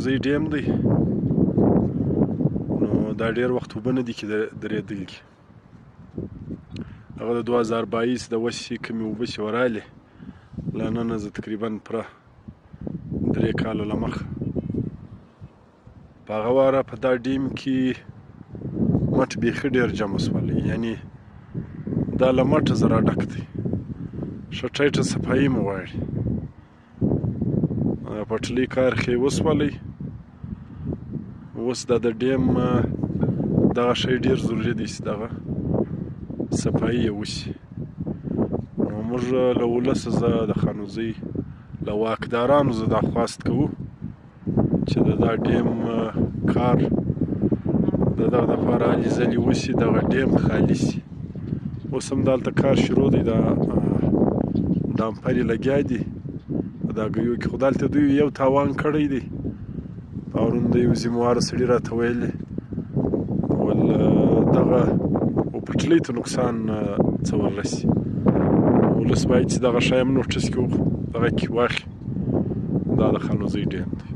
خانوزۍ ډیم دی، نو دا ډېر وخت اوبه نه دي کې درېدلي. هغه د 2022 د وسې کمې اوبه چې ورالې له ننه زه تقریبا پوره 3 کاله له مخه په هغه واره په دا ډیم کې مټ بیخي ډېر جمع شولی، یعنې دا له مټه زه راډک دی، ښه ټیټه صفایي مو غواړي. پټلۍ کار ښې وسولی، اوس دا د ډیم دغه شی ډېر ضروري دی چې دغه صفایي یې وشي. نو موږ له ولسه زه د خانوزۍ له واکدارانو زه دا خواست کوو چې د دا ډیم کار د دغه دپاره هلې ځلې وشي، دغه ډیم خالي شي. اوس هم دلته کار شروع دی، دا ډامپر یې لګیا دي په دا ګیو کې، خو دلته دوی یو تاوان کړی دی. پرون د یو ذمهواره سړي راته ویلې ول دغه پټلۍ ته نقصان څه وررسي، ولس باید چې دغه شی هم نوټس کړي، دغه کې واخلي. دا د خانوزۍ ډیم دی.